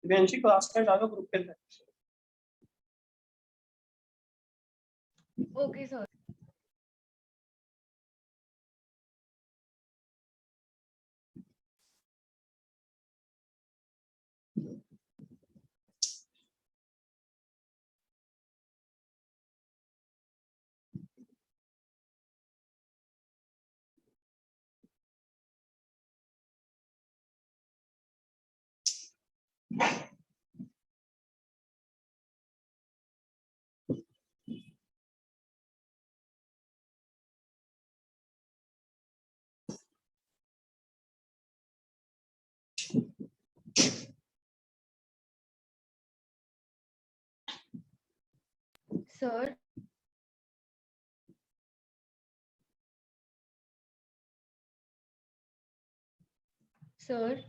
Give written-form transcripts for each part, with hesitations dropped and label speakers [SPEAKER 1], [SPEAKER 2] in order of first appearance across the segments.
[SPEAKER 1] Divyanshi class में जाकर group के अंदर।
[SPEAKER 2] Okay sir. Sir sir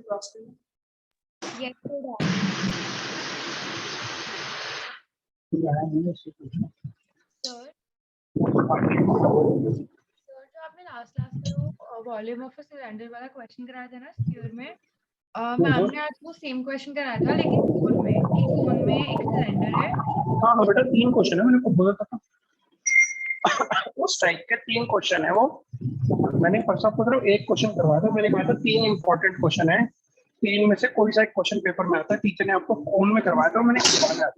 [SPEAKER 1] class में
[SPEAKER 2] यस सर। सर जो आपने लास्ट क्लास में वो वॉल्यूम ऑफ अ सिलेंडर वाला क्वेश्चन कराया था ना स्क्वायर में, मैम ने आज वो सेम क्वेश्चन कराया था लेकिन जोन में, एक जोन में एक सिलेंडर है।
[SPEAKER 1] हाँ हाँ बेटा 3 क्वेश्चन है, मैंने को बोला था वो स्ट्राइक के 3 क्वेश्चन है। वो मैंने परसों आपको सिर्फ एक क्वेश्चन करवाया था, मैंने कहा था 3 इंपॉर्टेंट क्वेश्चन है, 3 में से कोई सा एक क्वेश्चन पेपर में आता है। टीचर ने आपको फोन में करवाया था, मैंने करवाना है।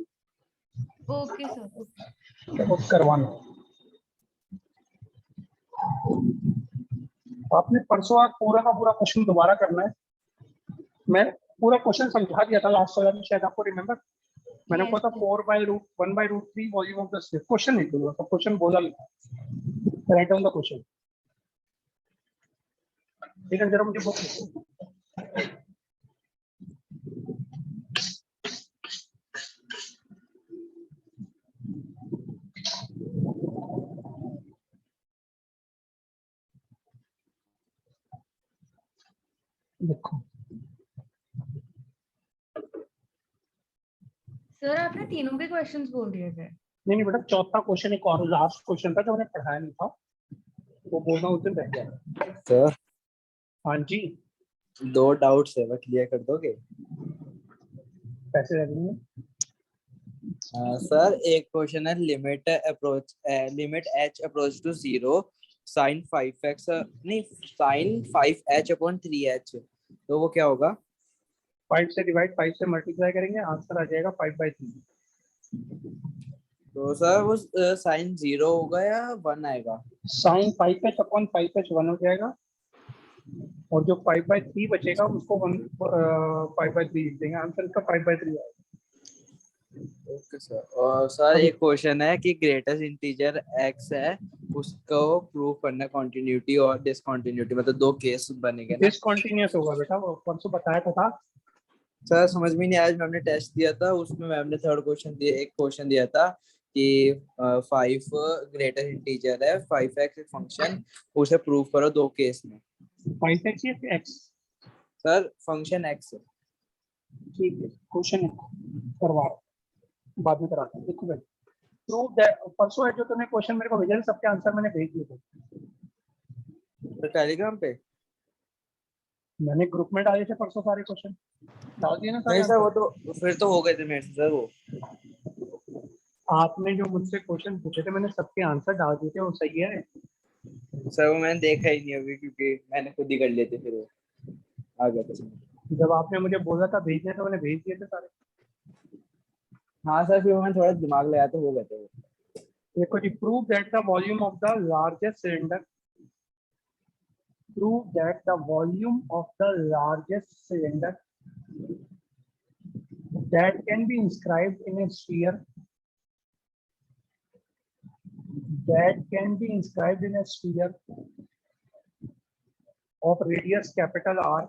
[SPEAKER 2] Okay sir.
[SPEAKER 1] तो वो करवाना आपने परसों आज पूरा का पूरा क्वेश्चन दोबारा करना है। मैं पूरा क्वेश्चन समझा दिया था लास्ट वाला में, शायद आपको रिमेम्बर। मैंने कहा था 4/√1/√3 volume of the slip. Question नहीं बोला, तो क्वेश्चन बोला लिखा, राइट डाउन द क्वेश्चन। ठीक है, जरा मुझे बुक देखो।
[SPEAKER 2] सर आपने तीनों के क्वेश्चंस बोल दिए थे।
[SPEAKER 1] नहीं बेटा, चौथा क्वेश्चन एक और लास्ट क्वेश्चन था जो मैंने पढ़ाया नहीं था, वो बोलना उस दिन रह गया।
[SPEAKER 3] सर
[SPEAKER 1] हाँ जी,
[SPEAKER 3] 2 डाउट्स है, वो क्लियर कर दोगे?
[SPEAKER 1] पैसे रह गए।
[SPEAKER 3] सर एक क्वेश्चन है limit h approach to 0 sin 5x नहीं sin 5h/3h, तो वो क्या होगा?
[SPEAKER 1] 5 से डिवाइड 5 से मल्टीप्लाई करेंगे, आंसर आ जाएगा 5/3।
[SPEAKER 3] तो सर वो sin 0 होगा या 1 आएगा?
[SPEAKER 1] साइन 5h/5h 1 हो जाएगा, और जो 5/3 बचेगा उसको 5/3 लिख देंगे, आंसर इसका 5/3 आएगा।
[SPEAKER 3] Okay sir. और सर एक क्वेश्चन है कि ग्रेटेस्ट इंटीजर x है, उसको प्रूव करना कंटिन्यूटी और डिसकंटिन्यूटी, मतलब 2 केस बनेंगे ना?
[SPEAKER 1] डिसकंटिन्यूअस होगा बेटा, वो परसों बताया था।
[SPEAKER 3] सर समझ में नहीं आया, मैम ने टेस्ट दिया था उसमें मैम ने थर्ड क्वेश्चन दिया, एक क्वेश्चन दिया था कि 5 ग्रेटर इंटीजर है, 5x फंक्शन, उसे प्रूव करो 2 केस में।
[SPEAKER 1] 5x या x?
[SPEAKER 3] Sir function x।
[SPEAKER 1] ठीक है, क्वेश्चन करवा बाद में कराते हैं। देखो भाई, प्रूव दैट परसों है जो तुमने क्वेश्चन मेरे को भेजा था, सबके आंसर मैंने भेज दिए थे।
[SPEAKER 3] तो टेलीग्राम पे
[SPEAKER 1] मैंने ग्रुप में डाले थे परसों सारे क्वेश्चन, डाल दिए ना सारे
[SPEAKER 3] नहीं सर, वो
[SPEAKER 1] आंसर।
[SPEAKER 3] तो फिर तो हो गए थे मेरे से सर। वो
[SPEAKER 1] आपने जो मुझसे क्वेश्चन पूछे थे मैंने सबके आंसर डाल दिए थे, वो सही है।
[SPEAKER 3] सर वो मैंने देखा ही नहीं अभी, क्योंकि मैंने खुद ही कर लिए थे, फिर वो आ गया था समझ।
[SPEAKER 1] जब आपने मुझे बोला था भेजने, तो मैंने भेज दिए थे सारे।
[SPEAKER 3] हाँ सर, फिर मैंने थोड़ा दिमाग लगाया तो हो गए थे वो।
[SPEAKER 1] देखो जी, prove that the volume of the largest cylinder, prove that the volume of the largest cylinder that can be inscribed in a sphere, of radius capital R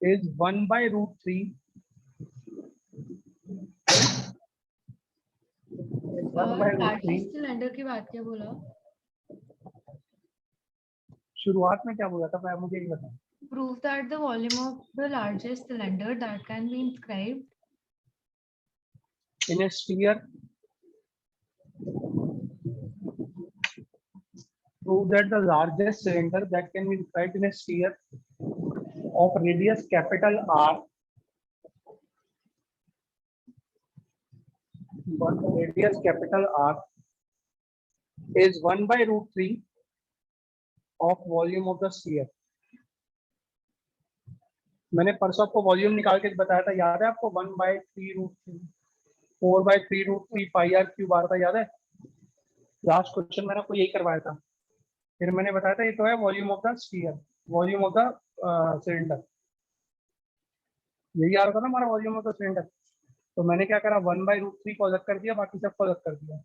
[SPEAKER 1] is 1/√3
[SPEAKER 2] और लार्जेस्ट सिलेंडर की बात क्या बोला?
[SPEAKER 1] शुरुआत में क्या बोला था मैं, मुझे ये बता।
[SPEAKER 2] Prove that the volume of the largest cylinder that can be inscribed
[SPEAKER 1] in A sphere, prove that the largest cylinder that can be inscribed in a sphere of radius capital R, radius capital R is 1 by root 3 of volume of the sphere. मैंने परसों आपको volume निकाल के बताया था, याद है आपको? 1 by 3 root 3, 4 by 3 root 3 pi r cube R था, याद है? लास्ट क्वेश्चन मैंने आपको यही करवाया था। फिर मैंने बताया था ये तो है volume of the sphere, volume of the cylinder, यही आ रहा था ना हमारा वॉल्यूम ऑफ द सिलेंडर। तो मैंने क्या करा, 1 by root 3 को अलग कर दिया, बाकी सबको अलग कर दिया।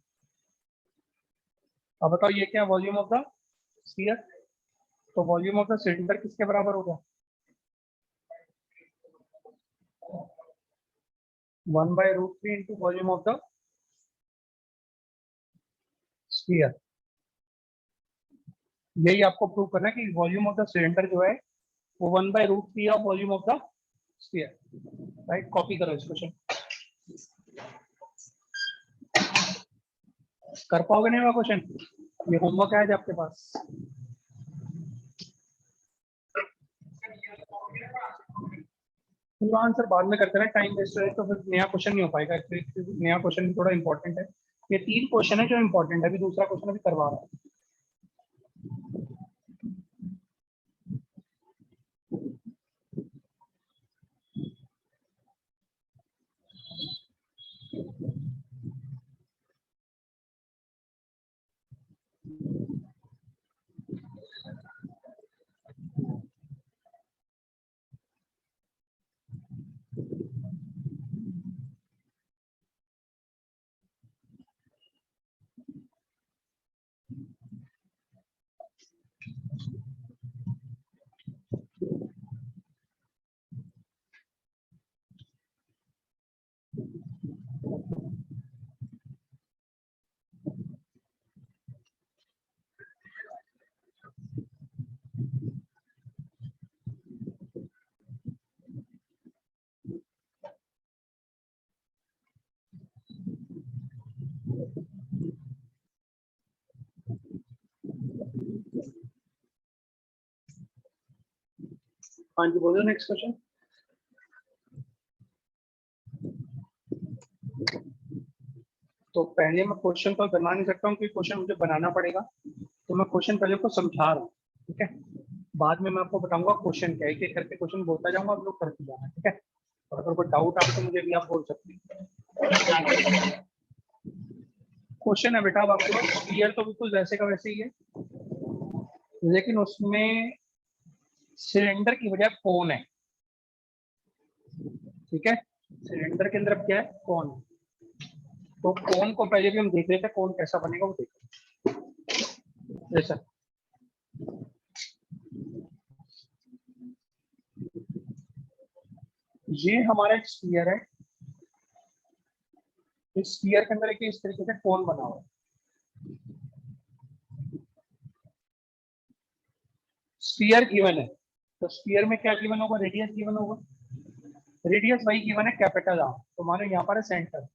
[SPEAKER 1] अब बताओ ये क्या, वॉल्यूम ऑफ द स्फीयर। तो वॉल्यूम ऑफ द सिलेंडर किसके बराबर होगा? 1 by root 3 into volume of the sphere. यही आपको प्रूव करना है कि वॉल्यूम ऑफ द सिलेंडर जो है वो 1 by root 3 of volume of the sphere. Right, copy करो इस क्वेश्चन। कर पाओगे नहीं वो क्वेश्चन? ये होमवर्क है आज आपके पास। पूरा आंसर बाद में करते हैं, टाइम वेस्ट है तो फिर नया क्वेश्चन नहीं हो पाएगा। नया क्वेश्चन भी थोड़ा इंपॉर्टेंट है। ये 3 क्वेश्चन है जो इंपॉर्टेंट है, अभी दूसरा क्वेश्चन अभी करवा रहा हूँ। हाँ जी, बोलो नेक्स्ट क्वेश्चन। तो पहले मैं क्वेश्चन को बना नहीं सकता हूँ क्योंकि क्वेश्चन मुझे बनाना पड़ेगा, तो मैं क्वेश्चन पहले को समझा रहा हूँ, ठीक है? बाद में मैं आपको बताऊंगा क्वेश्चन क्या है, एक एक करके क्वेश्चन बोलता जाऊंगा, आप लोग करते जाना, ठीक है? और अगर कोई डाउट आपको मुझे भी आप बोल सकते हैं। क्वेश्चन है बेटा अब आपके पास, क्लियर तो बिल्कुल वैसे का वैसे ही है, लेकिन उसमें सिलेंडर की बजाय कोन है, ठीक है? सिलेंडर के अंदर क्या है? कोन। तो कोन को पहले भी हम देख लेते हैं, कोन कैसा बनेगा वो देखो। जैसा ये हमारा एक स्फीयर है, इस स्फीयर के अंदर एक इस तरीके से कोन बना हुआ है। स्फीयर गिवन है, तो स्फीयर में क्या गिवन होगा? रेडियस गिवन होगा। रेडियस वही गिवन है कैपिटल आर, तो मानो यहाँ पर है सेंटर।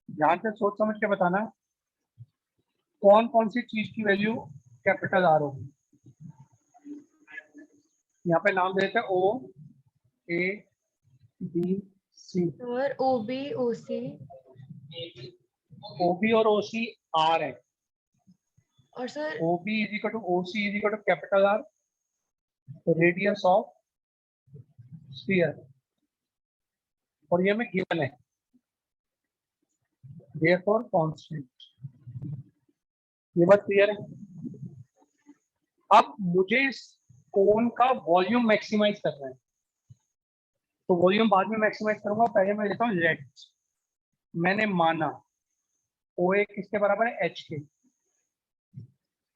[SPEAKER 1] ध्यान से सोच समझ के बताना कौन कौन सी चीज की वैल्यू कैपिटल आर होगी। यहाँ पे नाम देते हैं ओ ए बी सी।
[SPEAKER 2] और OB OC
[SPEAKER 1] ओबी और ओसी आर है,
[SPEAKER 2] और sir
[SPEAKER 1] OB is equal to OC is equal to capital R radius of sphere, और ये में गिवन है therefore कांस्टेंट। ये बात क्लियर है? अब मुझे इस कोन का वॉल्यूम मैक्सिमाइज करना है, तो वॉल्यूम बाद में मैक्सिमाइज करूंगा, पहले मैं लेता हूँ लेट। मैंने माना ओ ए किसके बराबर है? एच के,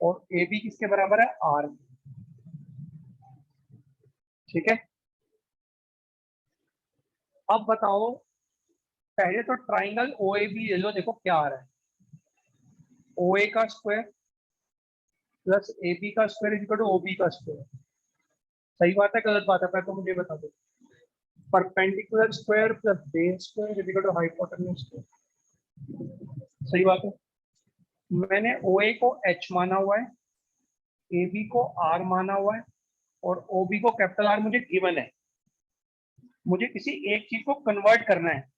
[SPEAKER 1] और ए बी किसके बराबर है? आर, ठीक है? अब बताओ, पहले तो ट्राइंगल ओ ए बी ले लो, देखो क्या आ रहा है। ओ ए का स्क्वायर प्लस ए बी का square is equal to O B का स्क्वायर। सही बात है गलत बात है, पहले तो मुझे बता दो। Perpendicular square plus base square is equal to hypotenuse square. सही बात है। मैंने ओ ए को एच माना हुआ है, ए बी को आर माना हुआ है, और ओ बी को कैपिटल आर मुझे गिवन है। मुझे किसी एक चीज को कन्वर्ट करना है।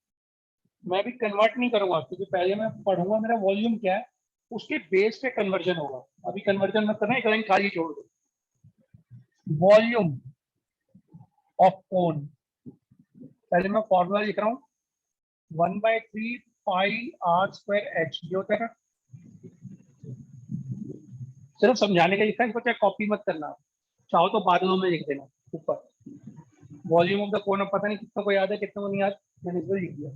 [SPEAKER 1] मैं भी कन्वर्ट नहीं करूंगा, क्योंकि पहले मैं पढ़ूंगा मेरा वॉल्यूम क्या है, उसके बेस पे कन्वर्जन होगा। अभी कन्वर्जन मत करना, एक लाइन खाली छोड़ दो। वॉल्यूम ऑफ कोन, पहले मैं फॉर्मूला लिख रहा हूँ, 1/3 पाई आर स्क्वायर एच। जो होता है, सिर्फ समझाने का लिखा है, इसको चाहे कॉपी मत करना, चाहो तो बादलों में लिख देना ऊपर। वॉल्यूम ऑफ द कोन, अब पता नहीं कितनों को याद है कितनों को नहीं याद, मैंने इसको लिख दिया।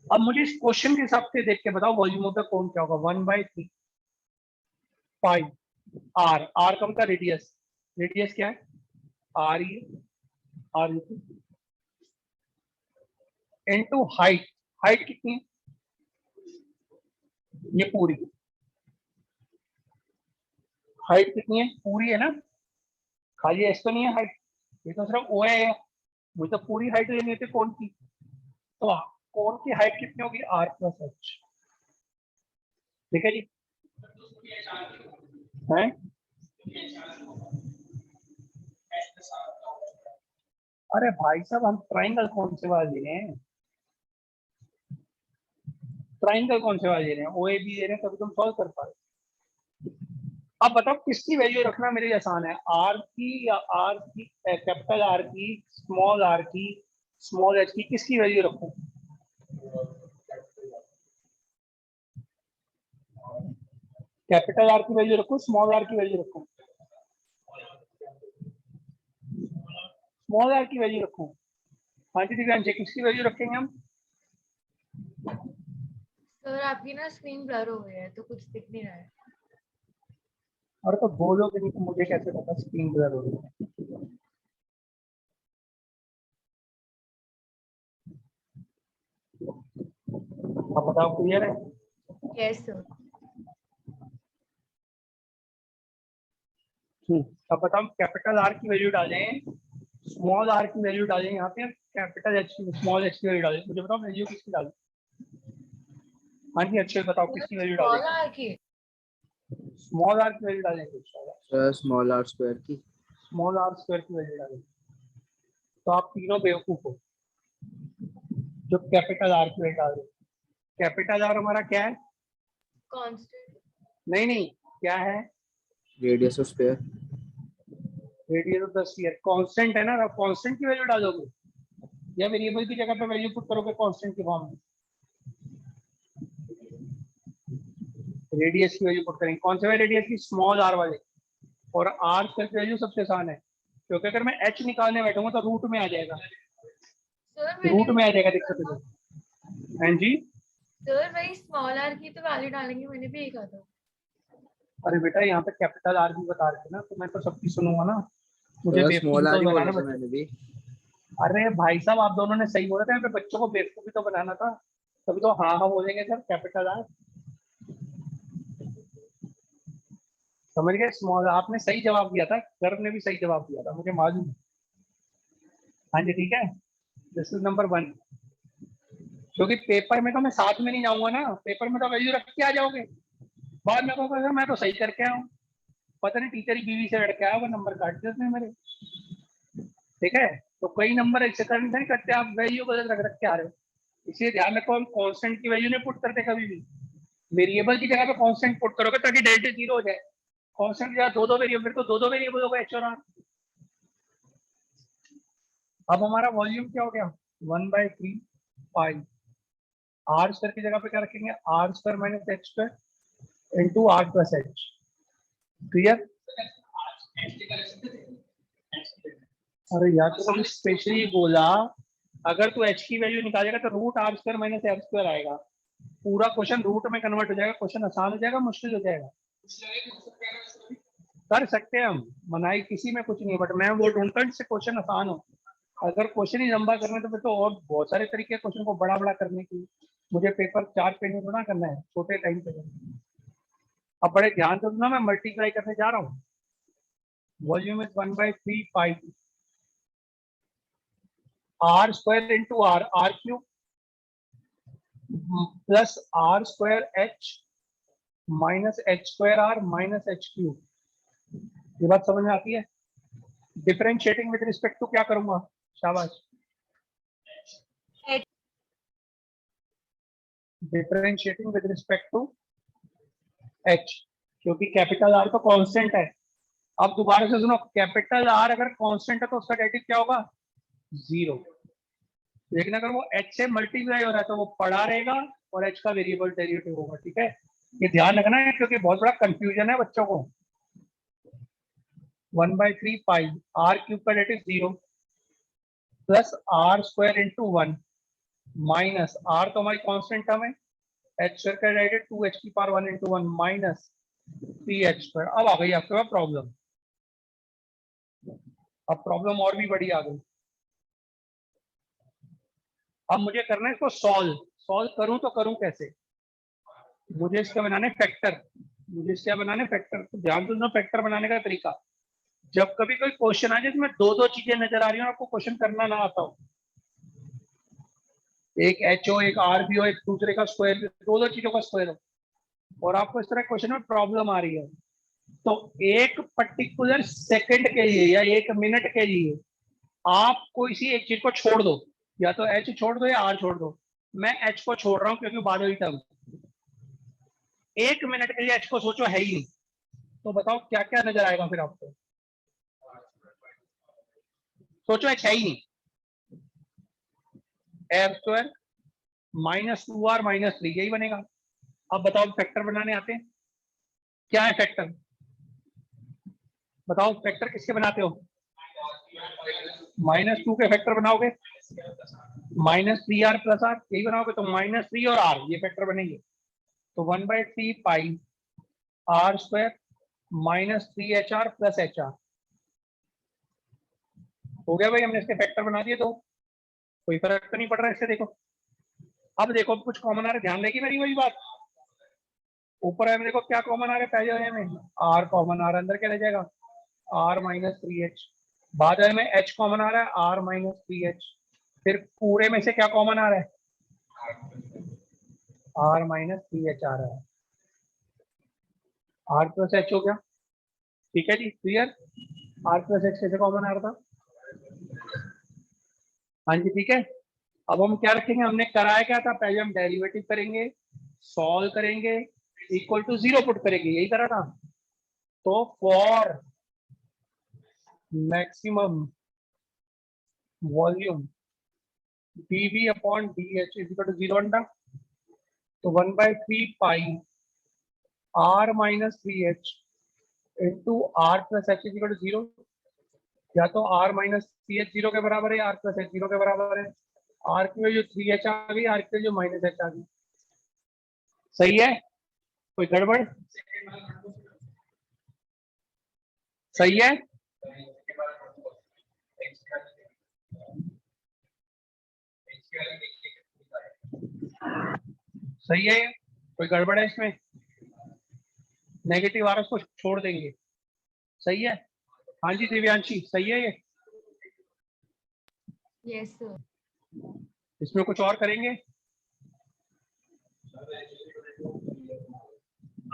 [SPEAKER 1] अब मुझे इस क्वेश्चन के हिसाब से देख के बताओ वॉल्यूम ऑफ द कोन क्या होगा। 1/3 पाई आर, आर का मतलब रेडियस, रेडियस क्या है, R E, R into height. Height कितनी है, ये पूरी हाइट कितनी है, पूरी है ना, खाली एस तो नहीं है हाइट, ये तो सिर्फ ओ है। मुझे तो पूरी हाइट लेनी थी कोन की, तो कोन की हाइट कितनी होगी, आर प्लस एच। ठीक है जी, है? अरे भाई साहब, हम ट्राइंगल कौन से वाले ले रहे हैं, ट्राइंगल कौन से वाले ले रहे हैं, ओ ए बी ले रहे हैं, तभी तुम सॉल्व कर पाए। अब बताओ किसकी वैल्यू रखना मेरे लिए आसान है, आर की या आर की, कैपिटल आर की, स्मॉल आर की, स्मॉल एच की, किसकी वैल्यू रखूं? कैपिटल आर की वैल्यू रखूं, स्मॉल आर की वैल्यू रखूं? स्मॉल आर की वैल्यू रखूं। हाँ जी दिव्यांश, किसकी वैल्यू रखेंगे हम?
[SPEAKER 2] सर आपकी ना स्क्रीन ब्लर हो गई है तो कुछ दिख नहीं रहा है।
[SPEAKER 1] और तो बोलोगे नहीं तो मुझे कैसे पता स्क्रीन ब्लर हो रही है? अब बताओ, क्लियर है?
[SPEAKER 2] Yes sir.
[SPEAKER 1] अब बताओ, कैपिटल आर की वैल्यू डालें, स्मॉल आर की वैल्यू डालें, यहाँ पे कैपिटल एच की, स्मॉल एच की वैल्यू डालें, मुझे बताओ वैल्यू किसकी डालें? हाँ जी, अच्छे बताओ किसकी वैल्यू डालें?
[SPEAKER 2] स्मॉल आर की।
[SPEAKER 1] स्मॉल आर की वैल्यू डालेंगे,
[SPEAKER 3] स्मॉल आर स्क्वायर की।
[SPEAKER 1] स्मॉल आर स्क्वायर की वैल्यू डालेंगे। तो आप तीनों बेवकूफ हो जो कैपिटल आर की वैल्यू डाल रहे हो। कैपिटल आर हमारा क्या है?
[SPEAKER 2] कांस्टेंट।
[SPEAKER 1] नहीं नहीं, क्या है?
[SPEAKER 3] Radius of square.
[SPEAKER 1] Radius of the sphere. Constant है ना, कांस्टेंट की वैल्यू डालोगे या वेरिएबल की जगह पे वैल्यू पुट करोगे कांस्टेंट के फॉर्म में? रेडियस की वैल्यू पुट करेंगे। कौन से वाले रेडियस की? स्मॉल आर वाले। और आर की वैल्यू सबसे आसान है, क्योंकि अगर मैं एच निकालने बैठूंगा तो रूट में आ जाएगा,
[SPEAKER 2] सर
[SPEAKER 1] रूट
[SPEAKER 2] मैंने
[SPEAKER 1] में आ जाएगा, दिक्कत है। हाँ जी,
[SPEAKER 2] सर वही स्मॉल आर की तो वैल्यू डालेंगे, मैंने भी यही कहा था।
[SPEAKER 1] अरे बेटा यहाँ पे कैपिटल आर भी बता रहे थे ना, तो मैं तो सबकी सुनूंगा ना, मुझे बेवकूफ
[SPEAKER 3] स्मॉल आर
[SPEAKER 1] तो
[SPEAKER 3] ही बोला
[SPEAKER 1] बनाना
[SPEAKER 3] था
[SPEAKER 1] बच्चों।
[SPEAKER 3] मैंने भी।
[SPEAKER 1] अरे भाई साहब, आप दोनों ने सही बोला था, यहाँ पे बच्चों को बेवकूफी तो बनाना था, तभी तो हाँ हाँ बोलेंगे सर कैपिटल आर। समझ गए? स्मॉल, आपने सही जवाब दिया था, गर्व ने भी सही जवाब दिया था, मुझे मालूम है। हाँ जी ठीक है, दिस इज नंबर 1। क्योंकि पेपर में तो मैं साथ में नहीं जाऊंगा ना, पेपर में तो वैल्यू रख के आ जाओगे, बाद में कहूँगा मैं तो सही करके आया हूँ, पता नहीं टीचर की बीवी से लड़के आया, वो नंबर काट दिए उसने मेरे। ठीक है, तो कई नंबर ऐसे करने नहीं करते, आप वैल्यू गलत रख रख के आ रहे हो। इसलिए ध्यान रखो, हम कांस्टेंट की वैल्यू नहीं पुट करते कभी भी, वेरिएबल की जगह पे कांस्टेंट पुट करोगे ताकि डेल्टा 0 हो जाए। कांस्टेंट की जगह दो वेरिएबल, तो दो वेरिएबल होगा एच और आर। अब हमारा वॉल्यूम क्या हो गया, 1/3 पाई आर स्क्वायर की जगह पे क्या रखेंगे, R square minus H square into are plus H. Clear? अरे यार, तो स्पेशली बोला अगर तू एच की वैल्यू निकालेगा तो root R square minus H square आएगा, पूरा क्वेश्चन रूट में कन्वर्ट हो जाएगा, क्वेश्चन आसान हो जाएगा, मुश्किल हो जाएगा। कर सकते हैं हम, मनाई किसी में कुछ नहीं, बट मैं वो ढूंढता हूँ जिससे क्वेश्चन आसान हो। अगर क्वेश्चन ही लंबा करना है तो फिर तो और बहुत सारे तरीके क्वेश्चन को बड़ा बड़ा करने की। मुझे पेपर 4 पेज में थोड़ा करना है, छोटे टाइम पे करना है। अब बड़े ध्यान से सुनना, मैं मल्टीप्लाई करने जा रहा हूँ। Volume is 1/3 pi are square into R, R cube plus R square H minus H square R minus H cube. ये बात समझ में आती है? डिफरेंशिएटिंग विद रिस्पेक्ट टू क्या करूंगा? शाबाश। Differentiating with respect to H, क्योंकि कैपिटल आर तो कांस्टेंट है। अब दोबारा से सुनो, कैपिटल आर अगर कांस्टेंट है तो उसका डेरिवेटिव क्या होगा? 0। लेकिन अगर वो एच से मल्टीप्लाई हो रहा है तो वो पड़ा रहेगा और एच का वेरिएबल डेरिवेटिव होगा। ठीक है, ये ध्यान रखना है क्योंकि बहुत बड़ा कंफ्यूजन है बच्चों को। 1/3 पाई आर क्यूब का derivative 0 plus R square into 1 minus R तो हमारी कांस्टेंट टर्म है, एच स्क्वायर का डेरिवेटिव 2h की power 1 into 1 minus 3h square. अब आ गई आपके पास प्रॉब्लम। अब प्रॉब्लम और भी बड़ी आ गई। अब मुझे करना है इसको सॉल्व। सॉल्व करूं तो करूं कैसे? मुझे इसका बनाने फैक्टर। मुझे इसका बनाने फैक्टर। तो ध्यान से फैक्टर बनाने का तरीका, जब कभी कोई क्वेश्चन आ जाए जिसमें दो चीजें नजर आ रही हो, आपको क्वेश्चन करना ना आता हो, एक एच हो एक आर भी हो, एक दूसरे का स्क्वायर, दो चीजों का स्क्वायर हो, और आपको इस तरह क्वेश्चन में प्रॉब्लम आ रही है, तो एक पर्टिकुलर सेकंड के लिए या 1 मिनट के लिए आप कोई सी एक चीज को छोड़ दो, या तो एच छोड़ दो या आर छोड़ दो। मैं एच को छोड़ रहा हूं क्योंकि बाद वाली टर्म। 1 मिनट के लिए एच को सोचो है ही नहीं, तो बताओ क्या क्या नजर आएगा फिर आपको? सोचो एच है ही नहीं, F square minus 2r minus 3, यही बनेगा। अब बताओ फैक्टर बनाने आते हैं? क्या है फैक्टर? बताओ फैक्टर किसके बनाते हो? -2 के फैक्टर बनाओगे, -3r प्लस r, यही बनाओगे तो -3 और r, ये फैक्टर बनेंगे। तो 1/3 pi r square -3hr plus hr हो गया भाई, हमने इसके फैक्टर बना दिए। तो कोई फर्क तो नहीं पड़ रहा है इससे। देखो अब देखो कुछ कॉमन आ रहा है, ध्यान देगी मेरी वही बात। ऊपर है देखो क्या कॉमन आ रहा है, पहले वाले में r कॉमन आ रहा है, अंदर क्या रह जाएगा? r -3h। बाद में h कॉमन आ रहा है, r -3h। फिर पूरे में से क्या कॉमन आ रहा है? r -3h आ रहा है, r प्लस h हो गया। ठीक है जी, क्लियर? r प्लस h कैसे कॉमन आ रहा था? हाँ जी, ठीक है। अब हम क्या रखेंगे? हमने कराया क्या था? पहले हम डेरिवेटिव करेंगे, सॉल्व करेंगे, इक्वल टू 0 पुट करेंगे, यही करा था। तो for maximum volume dv upon dh is equal to 0 अंडा, तो 1/3 pi r -3h into r plus h is equal to 0। या तो r -3h 0 के बराबर है, r प्लस h 0 के बराबर है। r की वैल्यू 3h आ गई, r की वैल्यू -h आ गई। सही है? कोई गड़बड़? सही है? सही है? कोई गड़बड़ है इसमें? नेगेटिव आ रहा है, उसको छोड़ देंगे। सही है? हाँ जी दिव्यांशी, सही है ये?
[SPEAKER 2] Yes sir.
[SPEAKER 1] इसमें कुछ और करेंगे?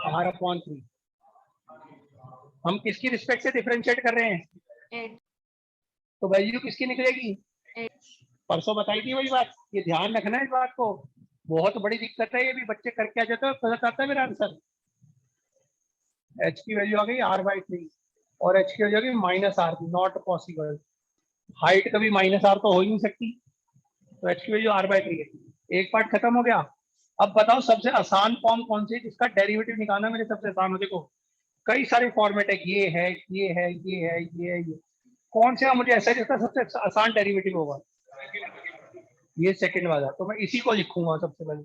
[SPEAKER 1] r/3 हम किसकी रिस्पेक्ट से डिफरेंशिएट कर रहे हैं?
[SPEAKER 2] एच
[SPEAKER 1] तो वैल्यू किसकी निकलेगी?
[SPEAKER 2] एच
[SPEAKER 1] परसों बताई थी वही बात, ये ध्यान रखना है इस बात को। बहुत बड़ी दिक्कत है ये भी, बच्चे करके आ जाते हैं, गलत आता है मेरा आंसर। h की वैल्यू आ गई r/3 और h की वैल्यू आ गई -r, नॉट पॉसिबल। हाइट कभी -r तो हो ही नहीं सकती, तो h की वैल्यू r/3 है। एक पार्ट खत्म हो गया। अब बताओ सबसे आसान फॉर्म कौन सी है जिसका डेरिवेटिव निकालना मेरे सबसे आसान हो? देखो कई सारे फॉर्मेट है, ये है, ये है, ये है, ये है, ये कौन सा मुझे ऐसा जिसका सबसे आसान डेरिवेटिव होगा? ये सेकंड वाला, तो मैं इसी को लिखूंगा सबसे पहले,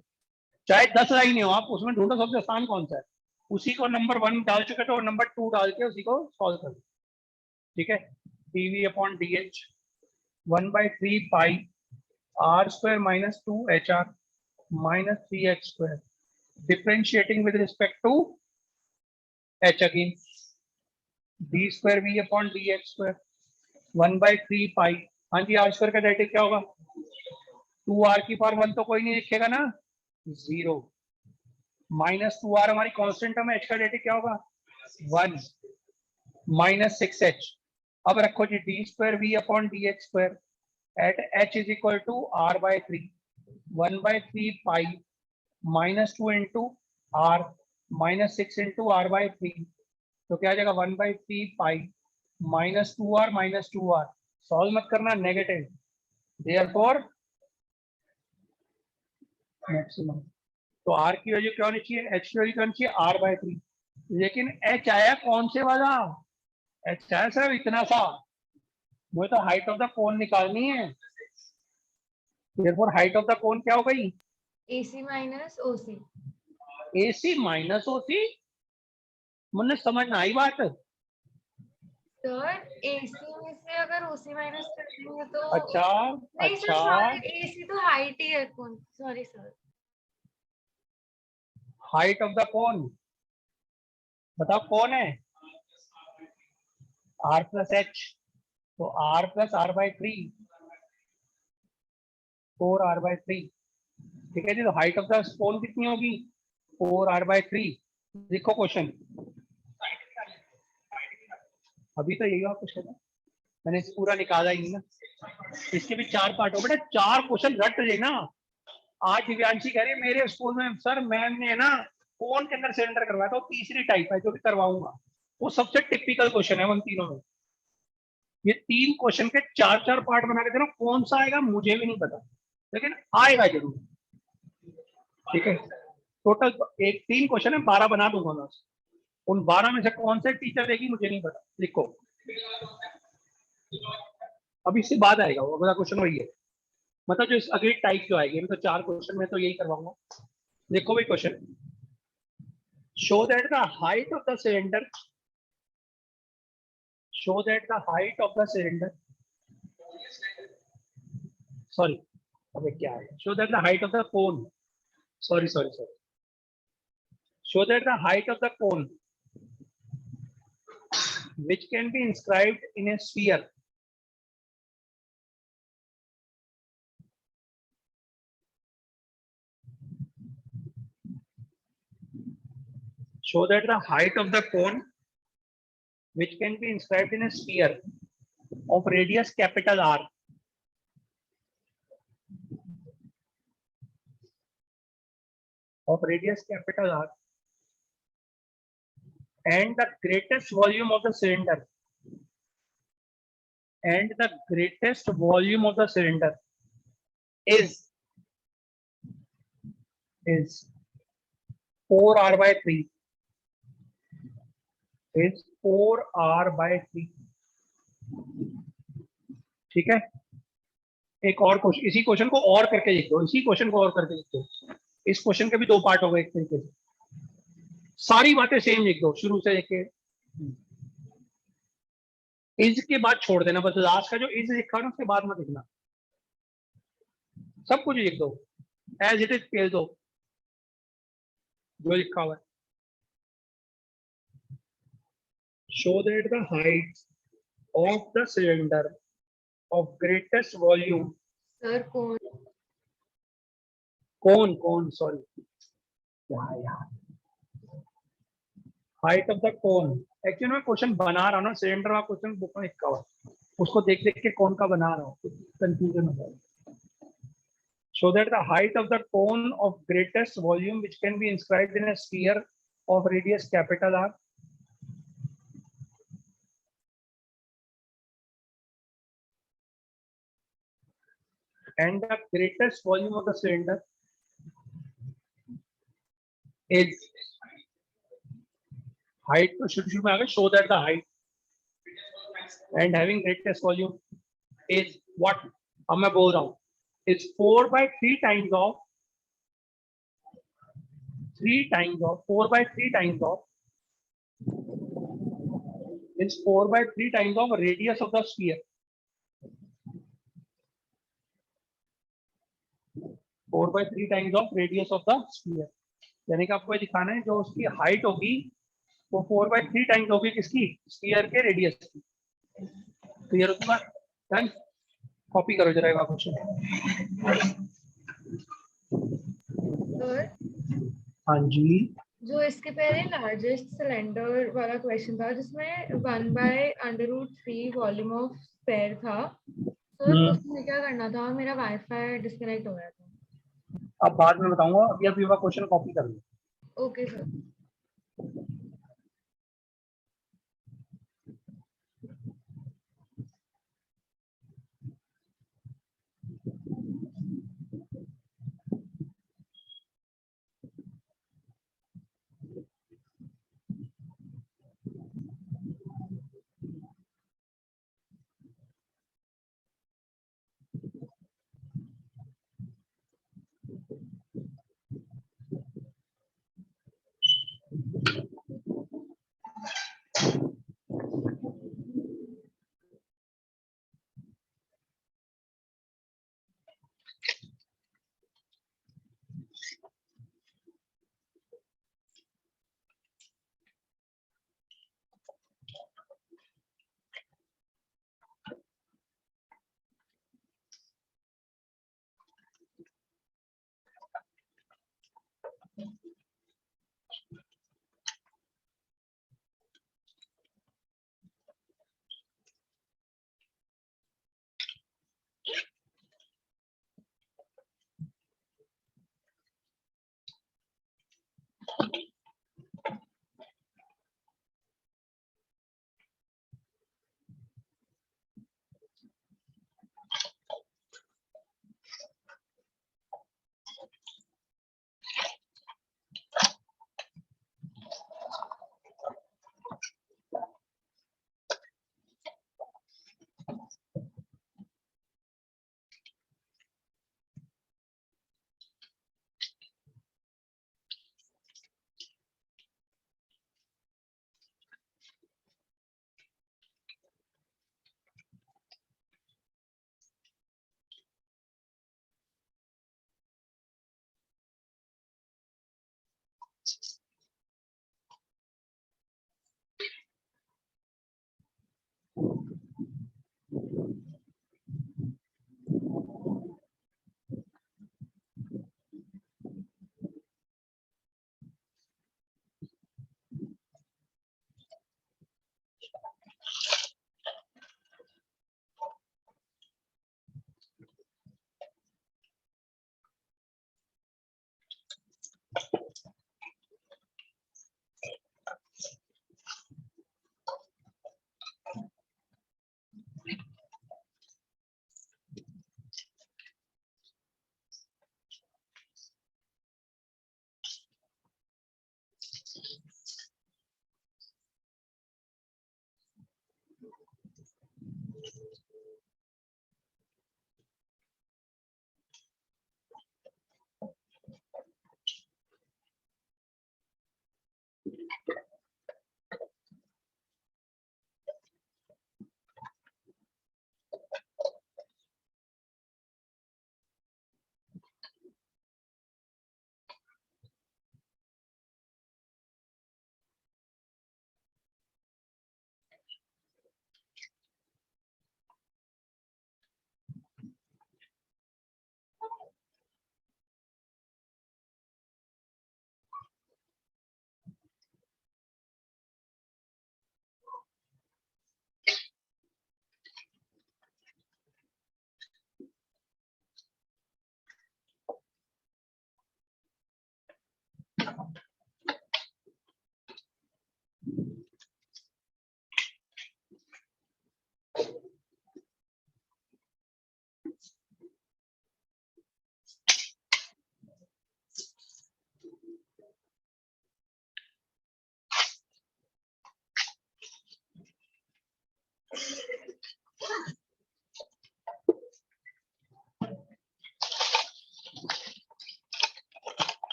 [SPEAKER 1] चाहे 10 लाइन हो, आप उसमें ढूंढो सबसे आसान कौन सा है। उसी को नंबर 1 डाल चुके तो नंबर 2 डाल के उसी को सॉल्व कर। ठीक है, dv upon dh 1/3 pi r square -2hr -3h square differentiating with respect to h again d square v upon dx square 1/3 pi. हाँ जी, r स्क्वायर का डेरिवेटिव क्या होगा? 2r की पावर 1 तो कोई नहीं लिखेगा ना, 0 माइनस 2r हमारी कांस्टेंट टर्म है, h का डेरिवेटिव क्या होगा? 1 माइनस 6h। अब रखो जी d square v upon dx square at h is equal to r/3 1/3 pi -2 into r -6 into r/3 तो क्या आ जाएगा 1/3 पाई -2r सॉल्व मत करना, नेगेटिव, देयरफॉर मैक्सिमम। तो r की वैल्यू क्या होनी चाहिए? h की वैल्यू क्या होनी चाहिए? r/3। लेकिन h आया कौन से वाला? h आया सिर्फ इतना सा, मुझे तो हाइट ऑफ द कोन निकालनी है। देयरफॉर हाइट ऑफ द कोन क्या हो गई?
[SPEAKER 2] AC minus OC।
[SPEAKER 1] AC minus OC। मुझे समझ में आई बात?
[SPEAKER 2] सर AC में से अगर OC माइनस कर देंगे तो
[SPEAKER 1] अच्छा
[SPEAKER 2] नहीं सर,
[SPEAKER 1] अच्छा,
[SPEAKER 2] सॉरी, AC तो हाइट ही है, कौन, sorry sir.
[SPEAKER 1] Height of the कोन बताओ कौन है? r प्लस एच, तो r प्लस r/3 4r/3। ठीक है जी, तो हाइट ऑफ द कोन कितनी होगी? 4r/3। देखो क्वेश्चन, अभी तो यही हुआ क्वेश्चन, मैंने इसे पूरा निकाला ही नहीं ना, इसके भी 4 पार्ट हो बेटा, 4 क्वेश्चन रट रहे ना। आज दिव्यांशी कह रही है मेरे स्कूल में सर मैम ने ना कोन के अंदर सिलेंडर करवाया था, तीसरी टाइप है जो भी करवाऊंगा, वो सबसे टिपिकल क्वेश्चन है उन तीनों में। ये 3 क्वेश्चन के 4 पार्ट बना के देना, कौन सा आएगा मुझे भी नहीं पता, लेकिन आएगा जरूर। ठीक है, टोटल 3 क्वेश्चन है, 12 बना दूंगा मैं, उन 12 में से कौन से टीचर देगी मुझे नहीं पता। लिखो, अब इससे बाद आएगा वो अगला क्वेश्चन, वही है, मतलब जो अगली टाइप जो आएगी, तो 4 क्वेश्चन में तो यही करवाऊंगा। देखो भाई question, show that the height of the cylinder, show that the height of the cylinder, sorry अबे क्या है, show that the height of the cone, sorry show that the height of the cone which can be inscribed in a sphere show that the height of the cone which can be inscribed in a sphere of radius capital R and the greatest volume of the cylinder is 4r/3 is 4r/3। ठीक है, एक और question, इसी question को और करके लिख दो, इसी क्वेश्चन को और करके लिख दो। इस क्वेश्चन के भी 2 पार्ट हो गए एक तरीके से, सारी बातें सेम लिख दो शुरू से लेके, इज के बाद छोड़ देना, बस लास्ट का जो इज लिखा है ना उसके बाद मत लिखना, सब कुछ लिख दो, एज इट इज फेल दो जो लिखा हुआ है। Show that the height of the cylinder of greatest volume,
[SPEAKER 2] sir कौन,
[SPEAKER 1] कौन सॉरी यार, height of the cone, actually मैं क्वेश्चन बना रहा हूँ ना, सिलेंडर का क्वेश्चन बुक में लिखा हुआ है, उसको देख देख के कौन का बना रहा हूँ, कंफ्यूजन हो जाएगा। So that the height of the cone of greatest volume which can be inscribed in a sphere of radius capital R and the greatest volume of the cylinder is height तो शुरू में आ गया, show that the height and having greatest volume is what, अब मैं बोल रहा हूँ, is 4/3 times of 4/3 times of is 4/3 times of radius of the sphere, 4/3 times of radius of the sphere, यानी कि आपको ये दिखाना है जो उसकी हाइट होगी वो 4/3 टाइम्स होगी किसकी, स्फीयर के रेडियस की। क्लियर होती बात? डन। कॉपी करो जरा क्वेश्चन।
[SPEAKER 2] सर
[SPEAKER 1] हाँ जी।
[SPEAKER 2] जो इसके पहले लार्जेस्ट सिलेंडर वाला क्वेश्चन था जिसमें 1/√3 वॉल्यूम ऑफ स्पेयर था, सर उसमें क्या करना था? मेरा वाईफाई डिस्कनेक्ट हो गया था।
[SPEAKER 1] अब बाद में बताऊंगा, अभी अभी वह क्वेश्चन कॉपी कर लो।
[SPEAKER 2] Okay sir.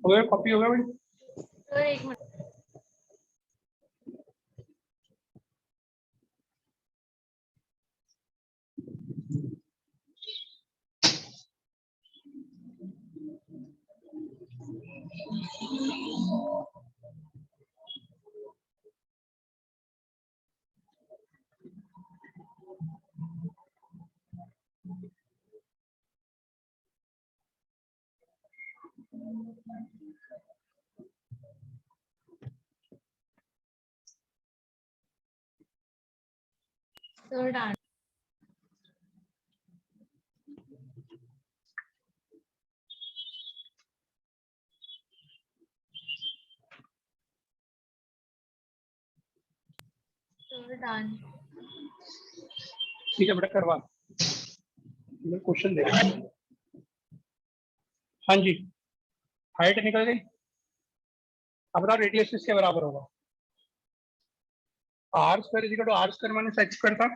[SPEAKER 1] हो गया, कॉपी हो गया भाई?
[SPEAKER 2] सर एक minute. Sir done. Sir done.
[SPEAKER 1] ठीक है बेटा, करवा, मैं क्वेश्चन दे रहा हूँ। हाँ जी, हाइट निकल गई। अब बताओ रेडियस किसके बराबर होगा? R square is equal to R square minus X square था,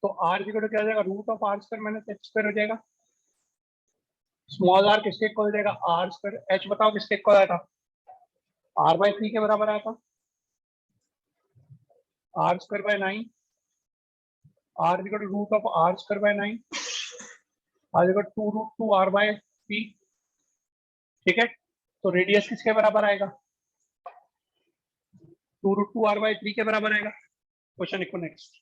[SPEAKER 1] तो आर इज इक्वल टू क्या हो जाएगा? Root of are square minus X square हो जाएगा। स्मॉल आर किसके इक्वल हो जाएगा? Are square. एच बताओ किसके इक्वल आया था? आर बाई 3 के बराबर आया था। R square by 9, r is equal to root of are square by 9, r is equal to root 2 r by 3। ठीक है, तो रेडियस किसके बराबर आएगा? 2 रूट 2 आर बाय 3 के बराबर आएगा। क्वेश्चन लिखो नेक्स्ट,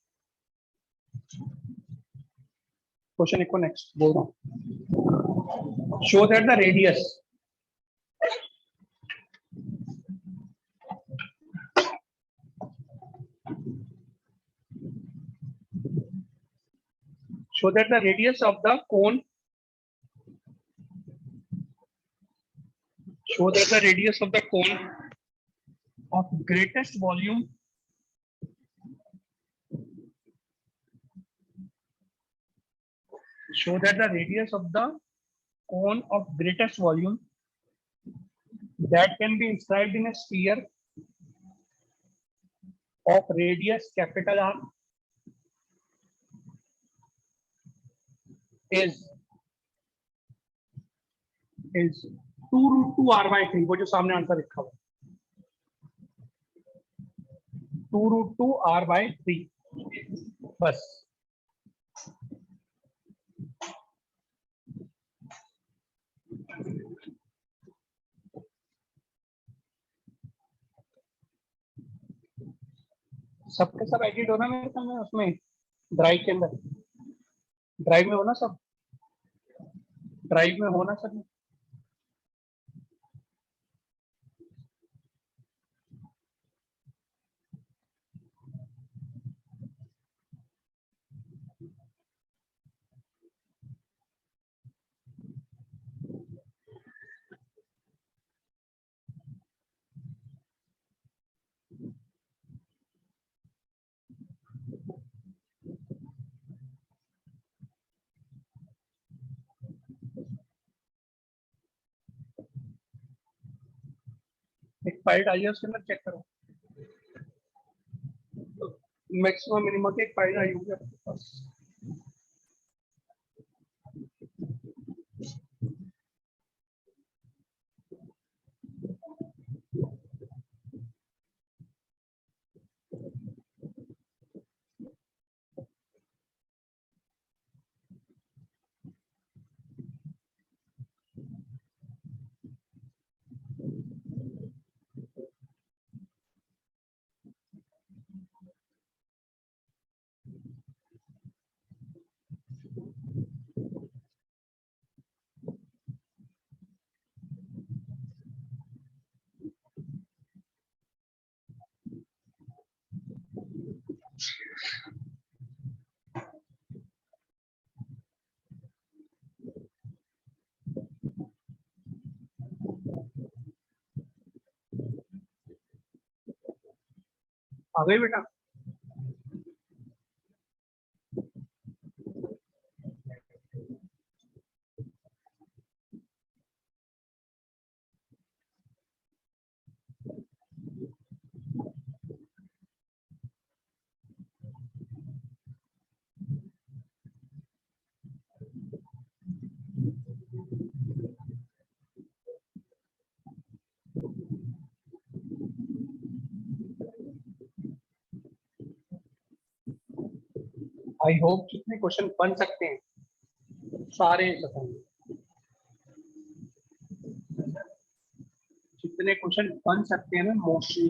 [SPEAKER 1] क्वेश्चन लिखो नेक्स्ट, बोल रहा हूँ। Show that the radius show that the radius of the cone show that the radius of the cone of greatest volume show that the radius of the cone of greatest volume that can be inscribed in a sphere of radius capital R is 2 root 2 R by 3। वो जो सामने answer लिखा हुआ 2 root 2 R by 3, बस। सबके सब edit होना मेरे ख्याल में उसमें ड्राइव के अंदर, ड्राइव में होना सब, ड्राइव में होना सब। एक फाइल आई है, उसके अंदर चेक करो, मैक्सिमम मिनिमम की एक फाइल आई होगी आपके पास। आ गई बेटा? आई होप जितने क्वेश्चन बन सकते हैं सारे बताएंगे, जितने क्वेश्चन बन सकते हैं ना मोस्टली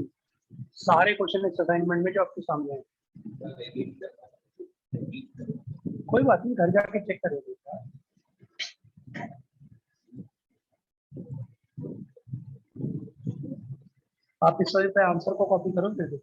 [SPEAKER 1] सारे क्वेश्चन इस असाइनमेंट में जो आपके सामने है। कोई बात नहीं, घर जाके चेक करेंगे। आप इस वजह पे आंसर को कॉपी करो, दे दो।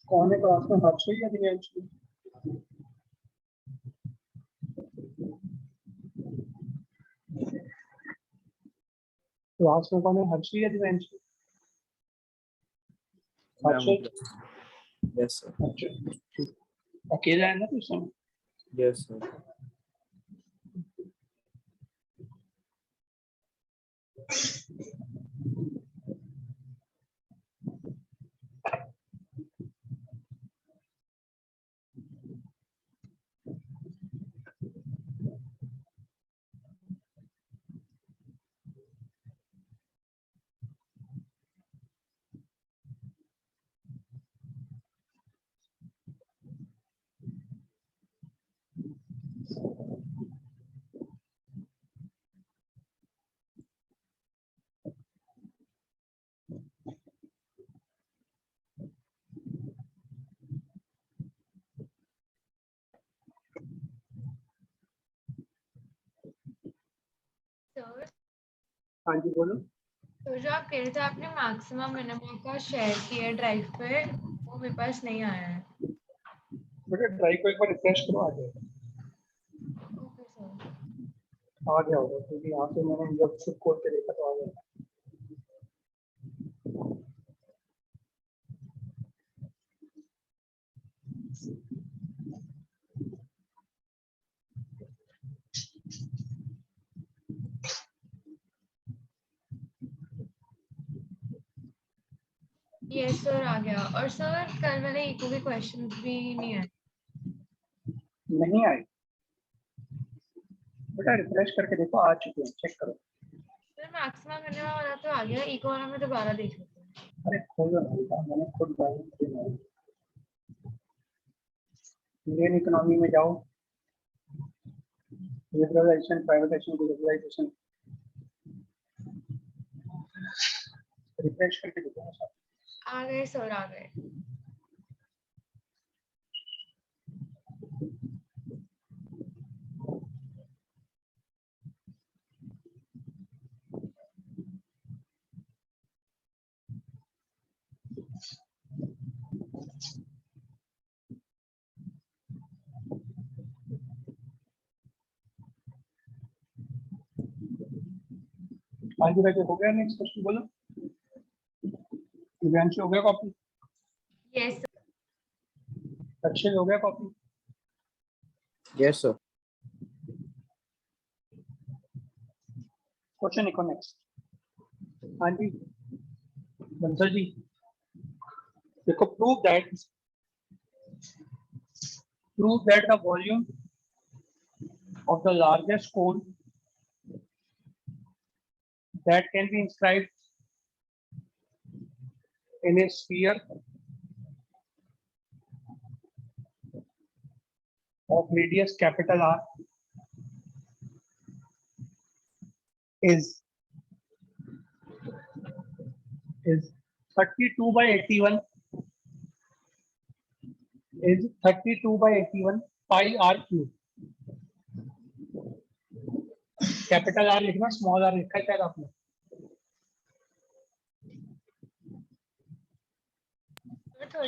[SPEAKER 1] कौन है क्लास में, हर्षी या दिव्यांशु? क्लास में कौन है, हर्षी या दिव्यांशु? हर्षी।
[SPEAKER 3] Yes sir.
[SPEAKER 1] अच्छा, अकेला है ना तू इसमें?
[SPEAKER 3] Yes sir.
[SPEAKER 2] सर
[SPEAKER 1] हाँ जी बोलो।
[SPEAKER 2] तो जो आप कह रहे थे आपने मैक्सिमम मिनिमम का शेयर किया ड्राइव पे, वो मेरे पास नहीं आया है।
[SPEAKER 1] बेटा ड्राइव को एक बार रिफ्रेश करो, आ जाएगा।
[SPEAKER 2] Okay sir.
[SPEAKER 1] आ गया होगा क्योंकि यहाँ पे मैंने जब खुद खोल के देखा तो आ गया।
[SPEAKER 2] यस सर आ गया। और सर कल वाले इको के क्वेश्चन भी नहीं आए।
[SPEAKER 1] नहीं आई बेटा, रिफ्रेश करके देखो, आ चुके हैं, चेक करो।
[SPEAKER 2] सर मैक्सिमम मिनिमम वाला तो आ गया, इको वाला में दोबारा देख लेते हैं।
[SPEAKER 1] अरे खोलो ना बेटा, मैंने खुद ड्राइव किया है। इंडियन इकोनॉमी में जाओ, लिबरलाइजेशन, प्राइवेटाइजेशन, ग्लोबलाइजेशन, रिफ्रेश करके देखो ना साहब।
[SPEAKER 2] आ गए सर आ गए।
[SPEAKER 1] हाँ जी बेटे, हो गया नेक्स्ट क्वेश्चन बोलो। दिव्यांशु हो गया कॉपी?
[SPEAKER 2] यस
[SPEAKER 1] अक्षय हो गया कॉपी?
[SPEAKER 3] Yes sir.
[SPEAKER 1] क्वेश्चन लिखो नेक्स्ट। हाँ जी बंसल जी, देखो, prove that the volume of the largest cone that can be inscribed in a sphere of radius capital R is 32 by 81 pi R cube। Capital R लिखना, small are लिखा है शायद आपने।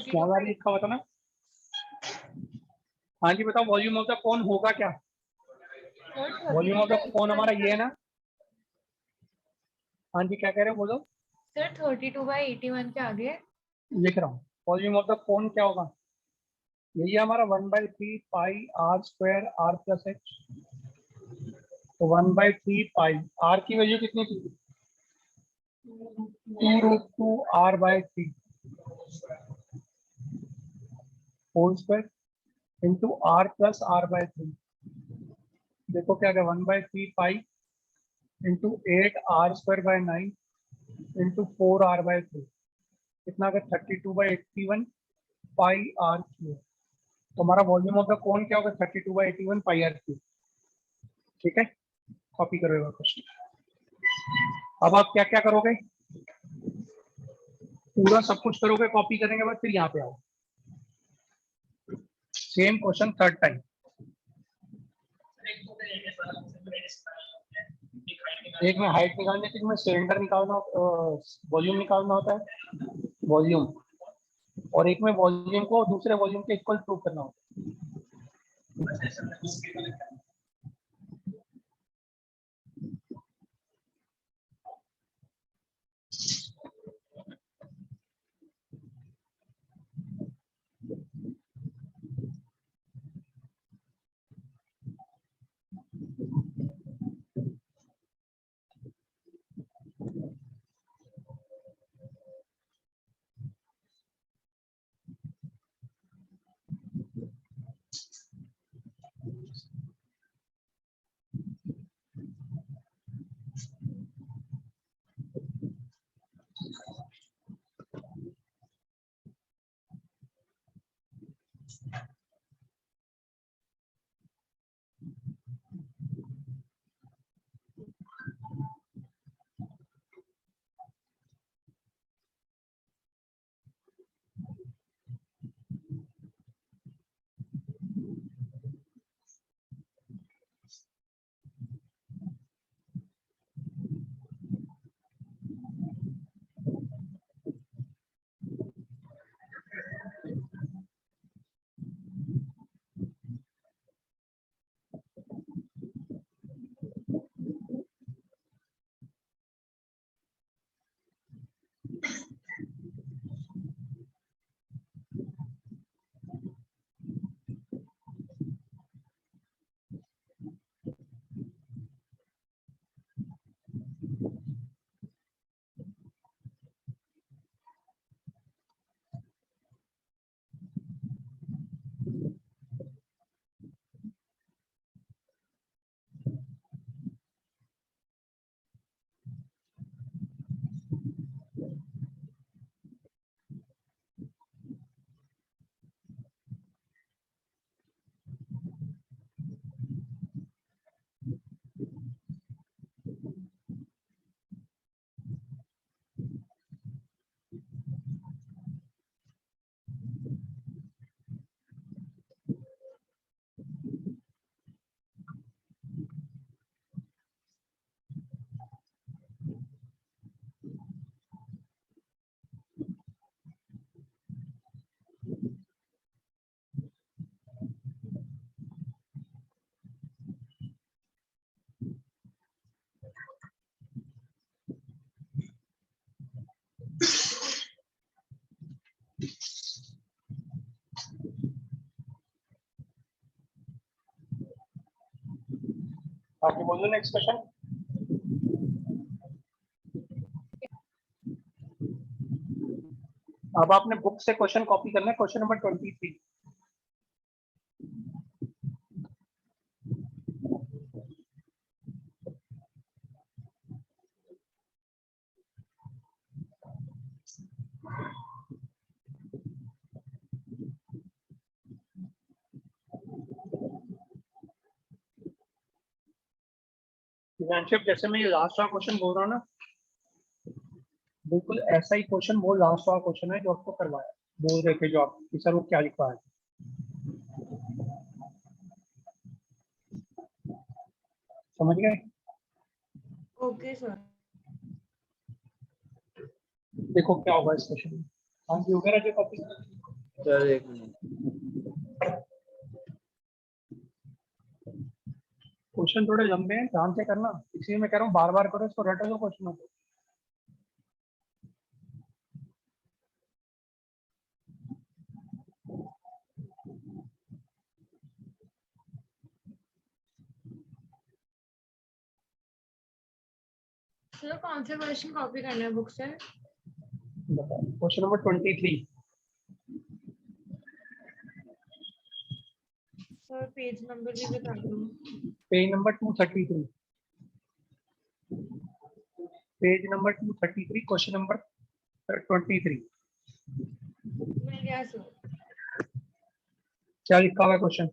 [SPEAKER 1] Small are लिखा हुआ था ना? हाँ जी बताओ, वॉल्यूम ऑफ द कोन होगा क्या? वॉल्यूम ऑफ द कोन हमारा ये है ना? हाँ जी क्या कह रहे हो, बोलो।
[SPEAKER 2] सर 32 by 81 के आगे
[SPEAKER 1] लिख रहा हूँ, वॉल्यूम ऑफ द कोन क्या होगा? यही हमारा 1/3 pi are square r plus h. तो 1/3 पाई, आर की वैल्यू कितनी थी? 2√2 r/3 whole square into are plus r/3। देखो क्या क्या 1/3 pi into 8r²/9 into 4r/3 कितना आ गया 32/81 पाई आर क्यूब। तो हमारा वॉल्यूम ऑफ द कोन क्या होगा 32/81 पाई आर क्यूब। ठीक है, कॉपी करोगे क्वेश्चन। अब आप क्या क्या करोगे, पूरा सब कुछ करोगे, कॉपी करने के बाद फिर यहाँ पे आओ, सेम क्वेश्चन थर्ड टाइम। एक में हाइट निकालने के लिए सिलेंडर निकालना, वॉल्यूम निकालना होता है वॉल्यूम, और एक में वॉल्यूम को दूसरे वॉल्यूम के इक्वल प्रूव करना होता है। आगे बोलो नेक्स्ट क्वेश्चन। अब आपने बुक से क्वेश्चन कॉपी करना है, क्वेश्चन नंबर 23। जैसे मैं ये लास्ट वाला क्वेश्चन बोल रहा हूँ ना, बिल्कुल ऐसा ही क्वेश्चन वो लास्ट वाला क्वेश्चन है जो आपको करवाया, बोल रहे थे जो आप कि सर वो क्या लिखा है। समझ गए?
[SPEAKER 2] Okay sir.
[SPEAKER 1] देखो क्या होगा इस क्वेश्चन में। हाँ जी, वगैरह जो कॉपी
[SPEAKER 3] सर एक मिनट,
[SPEAKER 1] क्वेश्चन थोड़े लंबे हैं, ध्यान से करना, इसलिए मैं कह रहा हूँ बार बार करो इसको, रटो जो क्वेश्चन को।
[SPEAKER 2] सर कौन से क्वेश्चन कॉपी करना है बुक से?
[SPEAKER 1] Question number 23।
[SPEAKER 2] Sir page number भी बता दो।
[SPEAKER 1] Page number 233, page number 233, question number 23।
[SPEAKER 2] मिल गया सर।
[SPEAKER 1] क्या लिखा हुआ है question?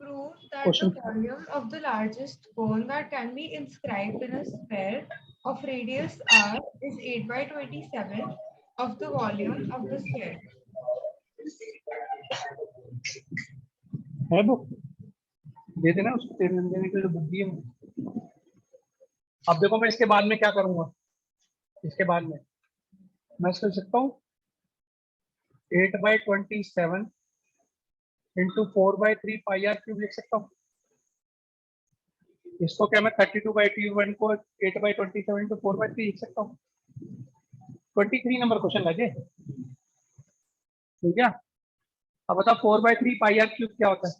[SPEAKER 2] Prove that
[SPEAKER 1] Question.
[SPEAKER 2] the volume of the largest cone that can be inscribed in a sphere of radius r is 8/27 of the volume of the sphere.
[SPEAKER 1] है book दे देना उसको, देने के लिए बुक दी है। अब देखो मैं इसके बाद में क्या करूंगा, इसके बाद में मैं इसको लिख सकता हूँ 8/27 इंटू 4/3 पाई आर क्यूब लिख सकता हूँ। इसको क्या मैं 32/81 को 8/27 इंटू 4/3 लिख सकता हूँ। 23 नंबर क्वेश्चन लगे, ठीक है। अब बताओ 4/3 पाई आर क्यूब क्या होता है?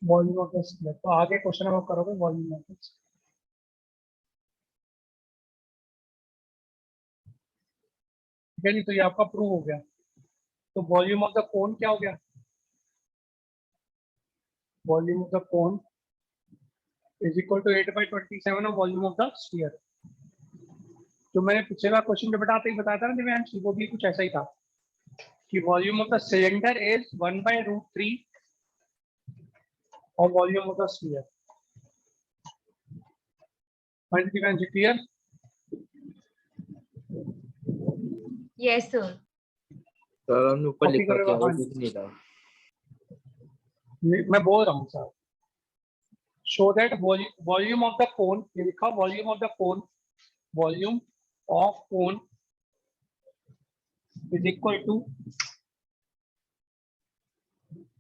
[SPEAKER 1] Volume of the sphere. तो आगे क्वेश्चन हम करोगे वॉल्यूम ऑफ द स्फीयर। ठीक है जी, तो ये आपका प्रूव हो गया। तो वॉल्यूम ऑफ द कोन क्या हो गया? Volume of the cone is equal to 8/27 of volume of the sphere. जो मैंने पिछले बार क्वेश्चन जो बताते ही बताया था ना दिव्यांश, वो भी कुछ ऐसा ही था कि volume of the cylinder is 1/√3 of volume of the sphere. Divyansh clear?
[SPEAKER 2] Yes sir.
[SPEAKER 3] Sir हमने ऊपर
[SPEAKER 1] कॉपी
[SPEAKER 3] लिखा
[SPEAKER 1] करेगा,
[SPEAKER 3] क्या, वो
[SPEAKER 1] हाँ।
[SPEAKER 3] दिख नहीं रहा।
[SPEAKER 1] मैं बोल रहा हूँ sir, show that volume of the cone, ये लिखा volume of the cone, volume of cone is equal to,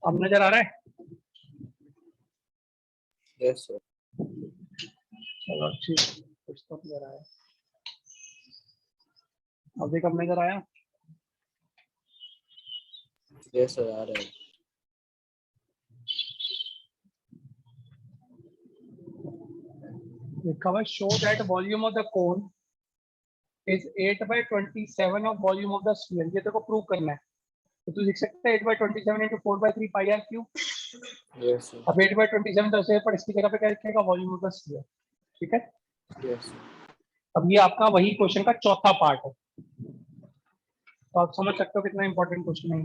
[SPEAKER 1] अब नजर आ रहा है?
[SPEAKER 3] Yes sir.
[SPEAKER 1] चलो ठीक, कुछ तो नजर आया। अब देख, अब नजर आया?
[SPEAKER 3] यस सर आ रहा है।
[SPEAKER 1] लिखा हुआ show that volume of the cone is 8/27 of volume of the sphere. ये तेरे को प्रूव करना है, तो तू लिख सकता है 8/27 into 4/3 pi are cube.
[SPEAKER 3] Yes sir.
[SPEAKER 1] अब 8/27 तो ऐसे पर इसकी जगह पे क्या लिखेगा? Volume of the sphere. ठीक है।
[SPEAKER 3] यस।
[SPEAKER 1] अब ये आपका वही क्वेश्चन का चौथा पार्ट है, तो आप समझ सकते हो कितना इंपॉर्टेंट क्वेश्चन है।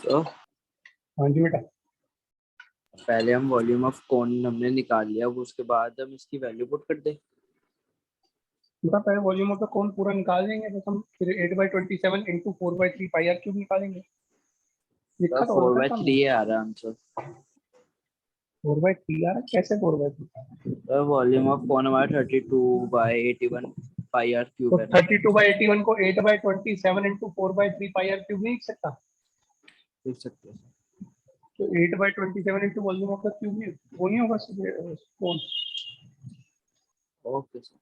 [SPEAKER 3] तो
[SPEAKER 1] हाँ जी बेटा।
[SPEAKER 3] पहले हम वॉल्यूम ऑफ कोन हमने निकाल लिया, अब उसके बाद हम इसकी वैल्यू पुट कर दे।
[SPEAKER 1] बेटा पहले वॉल्यूम ऑफ द कोन पूरा निकाल देंगे, तो हम फिर 8/27 इंटू 4/3 पाई आर क्यूब निकालेंगे। लिखा तो होता है
[SPEAKER 3] 4/3 आ रहा है आंसर।
[SPEAKER 1] 4/3 यार, कैसे 4/3?
[SPEAKER 3] तो वॉल्यूम ऑफ कोन हमारा 32/81 पाई आर
[SPEAKER 1] तो
[SPEAKER 3] क्यूब है ना।
[SPEAKER 1] 32/81 को 8/27 इंटू 4/3 पाई आर क्यूब नहीं लिख सकता?
[SPEAKER 3] लिख सकते हैं।
[SPEAKER 1] तो 8/27 into volume of the cube, वो नहीं होगा कौन?
[SPEAKER 3] Okay sir.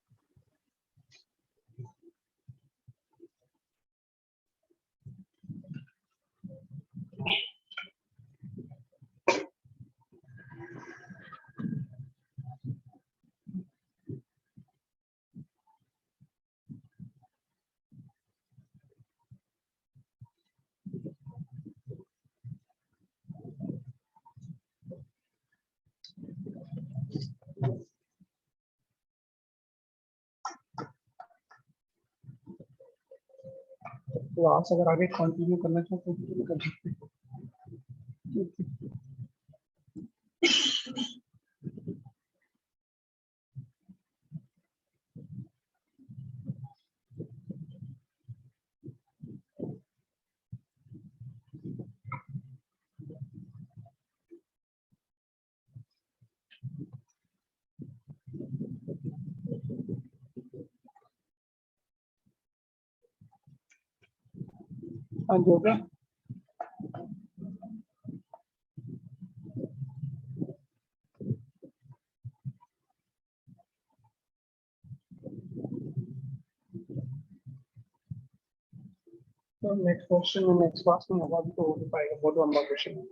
[SPEAKER 1] तो आज अगर आगे कंटिन्यू करना चाहो तो continue कर सकते हैं। हाँ जी, हो गया। तो नेक्स्ट क्वेश्चन में नेक्स्ट क्लास में होगा, अभी तो हो नहीं पाएगा, बहुत लंबा क्वेश्चन है।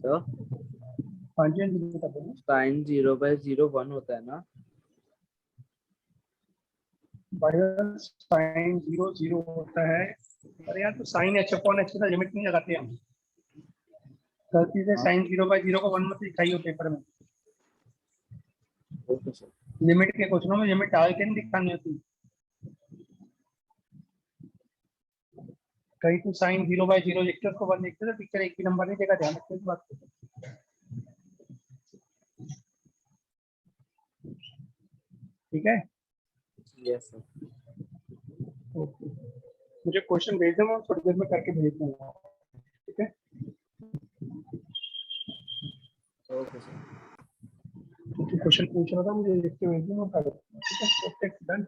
[SPEAKER 3] तो
[SPEAKER 1] हाँ जी, हाँ जी, बता दो।
[SPEAKER 3] साइन 0/0 1 होता है ना?
[SPEAKER 1] साइन 0 होता है। अरे यार, तो साइन h/h का लिमिट नहीं लगाते हम, गलती से
[SPEAKER 3] हाँ।
[SPEAKER 1] साइन 0/0 को 1 मत लिखाई हो पेपर में।
[SPEAKER 3] Okay sir.
[SPEAKER 1] लिमिट के क्वेश्चनों में लिमिट डाल के नहीं दिखानी होती। कहीं तो साइन 0/0 लिखते उसको 1 लिखते तो टीचर एक भी नंबर नहीं देगा, ध्यान रखते इस बात को। ठीक है,
[SPEAKER 3] यस सर।
[SPEAKER 1] ओके। मुझे क्वेश्चन भेज दो, मैं थोड़ी देर में करके भेज दूंगा। ठीक है,
[SPEAKER 3] ओके सर।
[SPEAKER 1] क्वेश्चन पूछ रहा था, मुझे लिख के भेज दो, मैं कर दूंगा। ठीक है, okay done,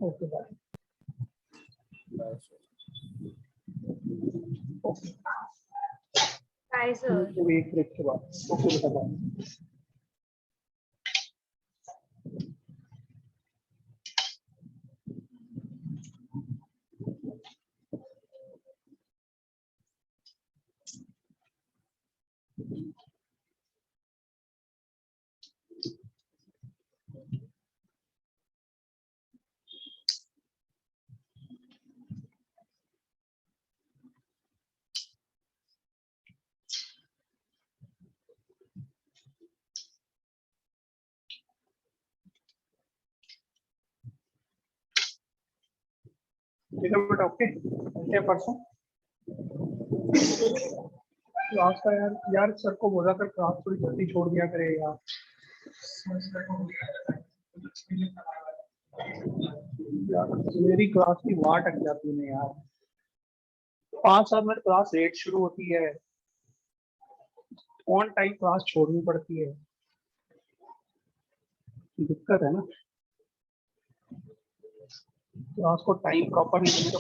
[SPEAKER 1] okay bye.
[SPEAKER 3] Bye sir.
[SPEAKER 1] Okay,
[SPEAKER 2] Bye, sir.
[SPEAKER 1] एक ब्रेक के बाद। ओके बेटा, बाय। ठीक है बेटा, ओके, मिलते हैं परसों क्लास का। यार सर को बोला कर क्लास थोड़ी जल्दी छोड़ दिया करे यार। यार मेरी क्लास की वाट अट जाती है यार, 5-7 मिनट क्लास लेट शुरू होती है, ऑन टाइम क्लास छोड़नी पड़ती है, दिक्कत है ना। क्लास को टाइम प्रॉपर नहीं